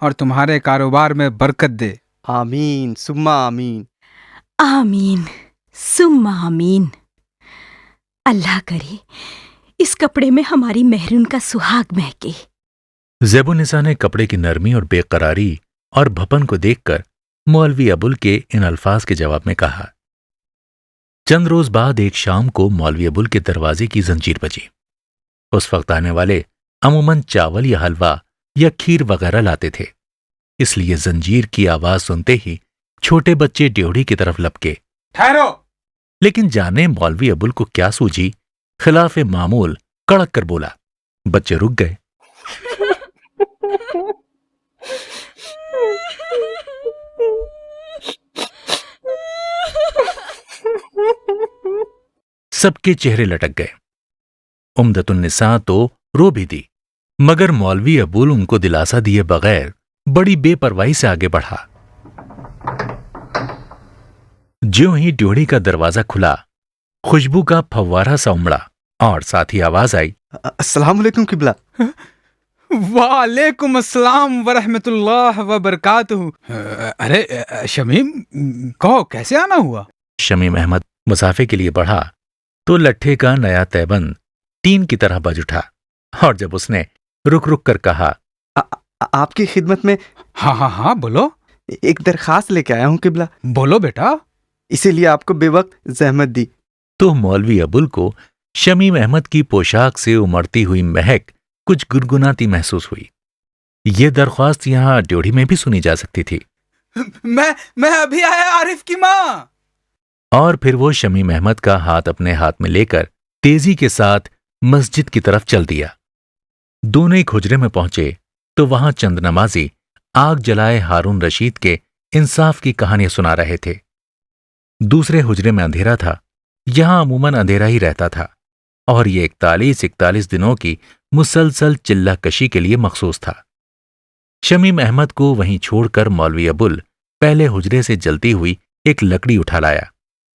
اور تمہارے کاروبار میں برکت دے۔ آمین ثم آمین۔ آمین ثم آمین۔ اللہ کرے اس کپڑے میں ہماری مہرون کا سہاگ مہکے۔ زیب النساء نے کپڑے کی نرمی اور بے قراری اور بھپن کو دیکھ کر مولوی ابول کے ان الفاظ کے جواب میں کہا۔ چند روز بعد ایک شام کو مولوی ابول کے دروازے کی زنجیر بجی۔ اس وقت آنے والے عموماً چاول یا حلوہ یا کھیر وغیرہ لاتے تھے، اس لیے زنجیر کی آواز سنتے ہی چھوٹے بچے ڈیوڑی کی طرف لپکے۔ ٹھہرو! لیکن جانے مولوی ابول کو کیا سوجی، خلاف معمول کڑک کر بولا۔ بچے رک گئے۔ سب کے چہرے لٹک گئے۔ عمدۃ النساء تو رو بھی دی، مگر مولوی ابول ان کو دلاسا دیے بغیر بڑی بے پرواہی سے آگے بڑھا۔ جیوں ہی ڈیوڑی کا دروازہ کھلا، خوشبو کا پھوارہ سا امڑا اور ساتھ ہی آواز آئی، السلام علیکم قبلہ۔ وعلیکم السلام ورحمۃ اللہ وبرکاتہ۔ ارے شمیم، کہو کیسے آنا ہوا؟ شمیم احمد مسافے کے لیے بڑھا تو لٹھے کا نیا تیبند ٹین کی طرح بج اٹھا، اور جب اس نے رک رک کر کہا، آپ کی خدمت میں ہاں ہاں ہاں بولو۔ ایک درخواست لے کے آیا ہوں قبلہ، بولو بیٹا۔ اسی لیے آپ کو بے وقت زحمت دی۔ تو مولوی ابول کو شمیم احمد کی پوشاک سے امڑتی ہوئی مہک کچھ گنگناتی محسوس ہوئی۔ یہ درخواست یہاں ڈیوڑی میں بھی سنی جا سکتی تھی۔ میں ابھی آیا عارف کی ماں۔ اور پھر وہ شمیم احمد کا ہاتھ اپنے ہاتھ میں لے کر تیزی کے ساتھ مسجد کی طرف چل دیا۔ دونوں ایک حجرے میں پہنچے تو وہاں چند نمازی آگ جلائے ہارون رشید کے انصاف کی کہانیاں سنا رہے تھے۔ دوسرے حجرے میں اندھیرا تھا، یہاں عموماً اندھیرا ہی رہتا تھا، اور یہ 41 دنوں کی مسلسل چلہ کشی کے لیے مخصوص تھا۔ شمیم احمد کو وہیں چھوڑ کر مولوی ابول پہلے حجرے سے جلتی ہوئی ایک لکڑی اٹھا لایا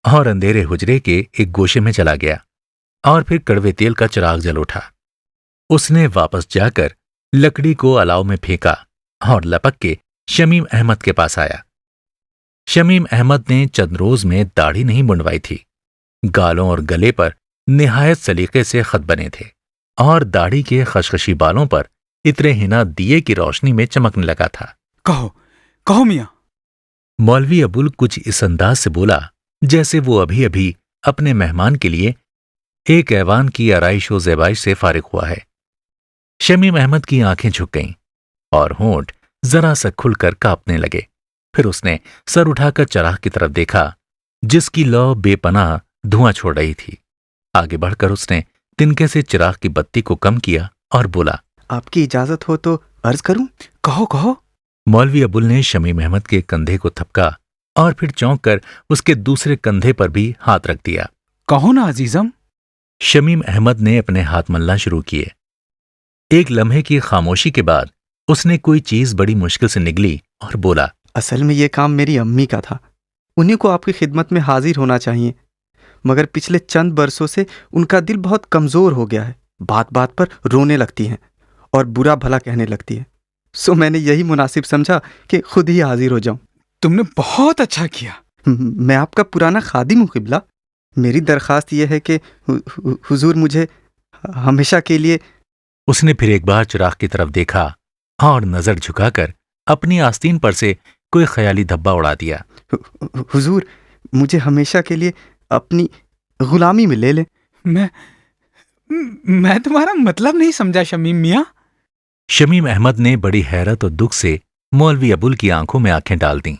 اور اندھیرے حجرے کے ایک گوشے میں چلا گیا، اور پھر کڑوے تیل کا چراغ جل اٹھا۔ اس نے واپس جا کر لکڑی کو الاؤ میں پھینکا اور لپک کے شمیم احمد کے پاس آیا۔ شمیم احمد نے چند روز میں داڑھی نہیں منڈوائی تھی، گالوں اور گلے پر نہایت سلیقے سے خط بنے تھے، اور داڑھی کے خشخشی بالوں پر عطر حنا دیے کی روشنی میں چمکنے لگا تھا۔ کہو میاں۔ مولوی ابول کچھ اس انداز سے بولا جیسے وہ ابھی ابھی اپنے مہمان کے لیے ایک ایوان کی آرائش و زیبائش سے فارغ ہوا ہے۔ شمیم احمد کی آنکھیں جھک گئیں اور ہونٹ ذرا سا کھل کر کانپنے لگے۔ پھر اس نے سر اٹھا کر چراغ کی طرف دیکھا، جس کی لو بے پناہ دھواں چھوڑ رہی تھی۔ آگے بڑھ کر اس نے تنکے سے چراغ کی بتی کو کم کیا اور بولا، آپ کی اجازت ہو تو عرض کروں؟ کہو۔ مولوی ابول نے شمیم احمد کے کندھے کو تھپکا اور پھر چونک کر اس کے دوسرے کندھے پر بھی ہاتھ رکھ دیا۔ کہو نا عزیزم۔ شمیم احمد نے اپنے ہاتھ ملنا شروع کیے۔ ایک لمحے کی خاموشی کے بعد اس نے کوئی چیز بڑی مشکل سے نگلی اور بولا، اصل میں یہ کام میری امی کا تھا، انہی کو آپ کی خدمت میں حاضر ہونا چاہیے، مگر پچھلے چند برسوں سے ان کا دل بہت کمزور ہو گیا ہے، بات بات پر رونے لگتی ہیں اور برا بھلا کہنے لگتی ہے، سو میں نے یہی مناسب سمجھا کہ خود ہی حاضر ہو جاؤں۔ تم نے بہت اچھا کیا۔ میں آپ کا پرانا خادم ہوں قبلہ، میری درخواست یہ ہے کہ حضور مجھے ہمیشہ کے لیے۔ اس نے پھر ایک بار چراغ کی طرف دیکھا اور نظر جھکا کر اپنی آستین پر سے کوئی خیالی دھبا اڑا دیا۔ حضور مجھے ہمیشہ کے لیے اپنی غلامی میں لے لیں۔ میں تمہارا مطلب نہیں سمجھا شمیم میاں۔ شمیم احمد نے بڑی حیرت اور دکھ سے مولوی ابول کی آنکھوں میں آنکھیں ڈال دیں۔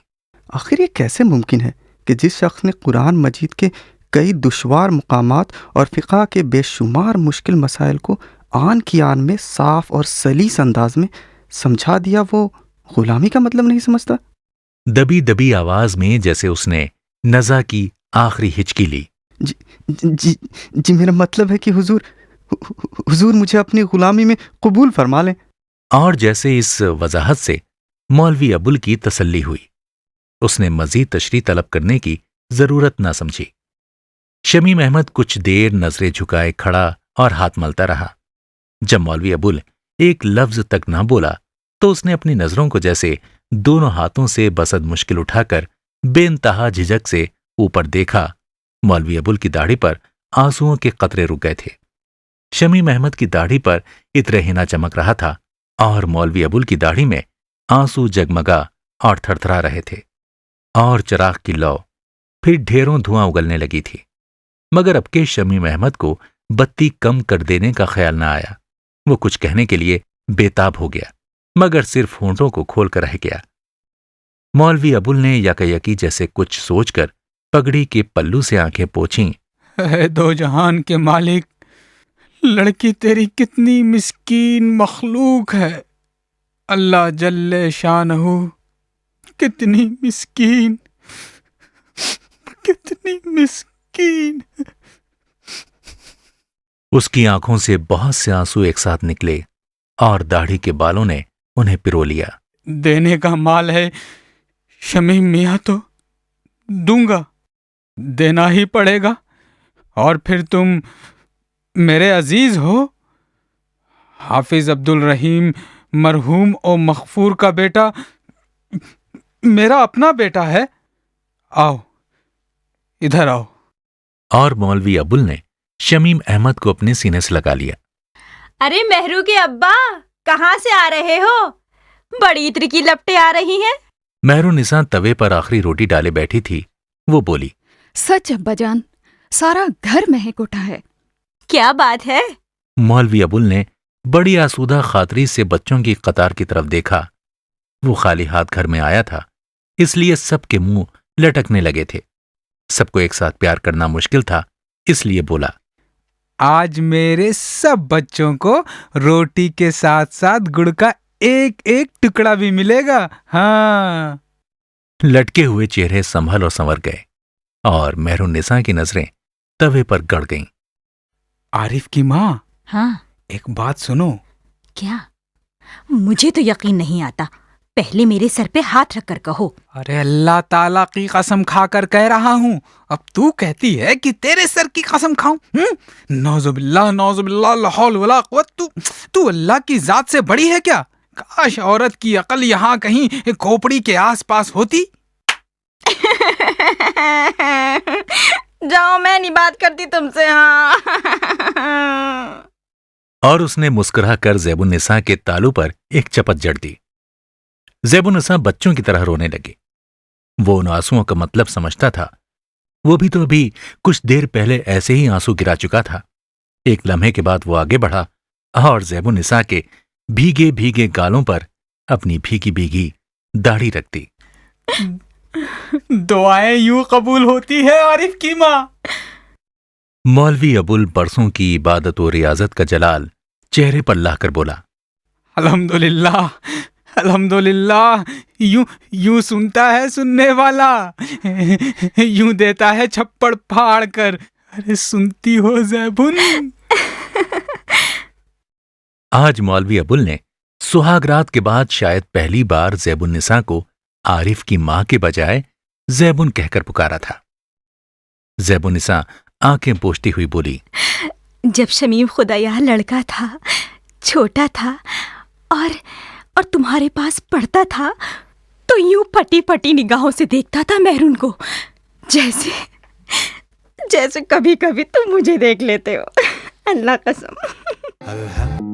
آخر یہ کیسے ممکن ہے کہ جس شخص نے قرآن مجید کے کئی دشوار مقامات اور فقہ کے بے شمار مشکل مسائل کو آن کی آن میں صاف اور سلیس انداز میں سمجھا دیا، وہ غلامی کا مطلب نہیں سمجھتا؟ دبی دبی آواز میں جیسے اس نے نزا کی آخری ہچکی لی۔ جی میرا مطلب ہے کہ حضور مجھے اپنی غلامی میں قبول فرما لیں۔ اور جیسے اس وضاحت سے مولوی ابول کی تسلی ہوئی، اس نے مزید تشریح طلب کرنے کی ضرورت نہ سمجھی۔ شمیم احمد کچھ دیر نظریں جھکائے کھڑا اور ہاتھ ملتا رہا۔ جب مولوی ابول ایک لفظ تک نہ بولا تو اس نے اپنی نظروں کو جیسے دونوں ہاتھوں سے بسد مشکل اٹھا کر بے انتہا جھجک سے اوپر دیکھا۔ مولوی ابول کی داڑھی پر آنسوؤں کے قطرے رک گئے تھے۔ شمیم احمد کی داڑھی پر عطر حنا چمک رہا تھا اور مولوی ابول کی داڑھی میں آنسو جگمگا اور تھرتھرا رہے تھے، اور چراغ کی لو پھر ڈھیروں دھواں اگلنے لگی تھی، مگر اب کے شمیم احمد کو بتی کم کر دینے کا خیال نہ آیا۔ وہ کچھ کہنے کے لیے بےتاب ہو گیا، مگر صرف ہونٹوں کو کھول کر رہ گیا۔ مولوی ابول نے یکا جیسے کچھ سوچ کر پگڑی کے پلو سے آنکھیں پوچھیں۔ اے دو جہان کے مالک، لڑکی تیری کتنی مسکین مخلوق ہے، اللہ جل شانہ، کتنی مسکین، کتنی مسکین۔ اس کی آنکھوں سے بہت سے آنسو ایک ساتھ نکلے اور داڑھی کے بالوں نے انہیں پرو لیا۔ دینے کا مال ہے شمیم میاں تو دوں گا، دینا ہی پڑے گا، اور پھر تم میرے عزیز ہو۔ حافظ عبد الرحیم مرحوم و مغفور کا بیٹا میرا اپنا بیٹا ہے، آؤ ادھر آؤ۔ اور مولوی ابول نے شمیم احمد کو اپنے سینے سے لگا لیا۔ ارے مہرو کے ابا، کہاں سے آ رہے ہو؟ بڑی عطر کی لپٹیں آ رہی ہیں۔ مہرالنساء توے پر آخری روٹی ڈالے بیٹھی تھی، وہ بولی۔ سچ ابا جان، سارا گھر مہک اٹھا ہے۔ کیا بات ہے؟ مولوی ابول نے بڑی آسودہ خاطری سے بچوں کی قطار کی طرف دیکھا۔ وہ خالی ہاتھ گھر میں آیا تھا، اس لیے سب کے منہ لٹکنے لگے تھے۔ سب کو ایک ساتھ پیار کرنا مشکل تھا، اس لیے بولا۔ آج میرے سب بچوں کو روٹی کے ساتھ ساتھ گڑ کا ایک ایک ٹکڑا بھی ملے گا۔ ہاں۔ لٹکے ہوئے چہرے سنبھل اور سنور گئے اور مہرالنساء کی نظریں توے پر گڑ گئیں۔ عارف کی ماں، ہاں ایک بات سنو۔ کیا؟ مجھے تو یقین نہیں آتا، پہلے میرے سر پہ ہاتھ رکھ کر کہو۔ ارے اللہ تعالیٰ کی قسم کھا کر کہہ رہا ہوں، اب تو کہتی ہے کہ تیرے سر کی قسم کھاؤں؟ نعوذ باللہ، نعوذ باللہ، لا حول ولا قوت۔ تو اللہ کی ذات سے بڑی ہے کیا؟ کاش عورت کی عقل یہاں کہیں کھوپڑی کے آس پاس ہوتی۔ جاؤ، میں نہیں بات کرتی تم سے۔ ہاں۔ اور اس نے مسکرا کر زیب النساء کے تالو پر ایک چپت جڑ دی۔ زیب النساء بچوں کی طرح رونے لگے۔ وہ ان آنسوؤں کا مطلب سمجھتا تھا، وہ بھی تو ابھی کچھ دیر پہلے ایسے ہی آنسو گرا چکا تھا۔ ایک لمحے کے بعد وہ آگے بڑھا اور زیب النساء کے بھیگے بھیگے گالوں پر اپنی بھیگی بھیگی داڑھی رکھ دی۔ دعائیں یوں قبول ہوتی ہے عارف کی ماں۔ مولوی ابول برسوں کی عبادت و ریاضت کا جلال چہرے پر لا کر بولا۔ الحمدللہ، الحمدللہ، یوں سنتا ہے سننے والا، یوں دیتا ہے چھپڑ پھاڑ کر۔ ارے سنتی ہو زیبن؟ آج مولوی ابول نے سہاگ رات کے بعد شاید پہلی بار زیب النساء کو عارف کی ماں کے بجائے زیبن کہہ کر پکارا تھا۔ زیب النساء آنکھیں پوچھتی ہوئی بولی۔ جب شمیم خدایا لڑکا تھا، چھوٹا تھا اور تمہارے پاس پڑھتا تھا تو یوں پھٹی پھٹی نگاہوں سے دیکھتا تھا مہرون کو، جیسے کبھی کبھی تم مجھے دیکھ لیتے ہو۔ اللہ قسم۔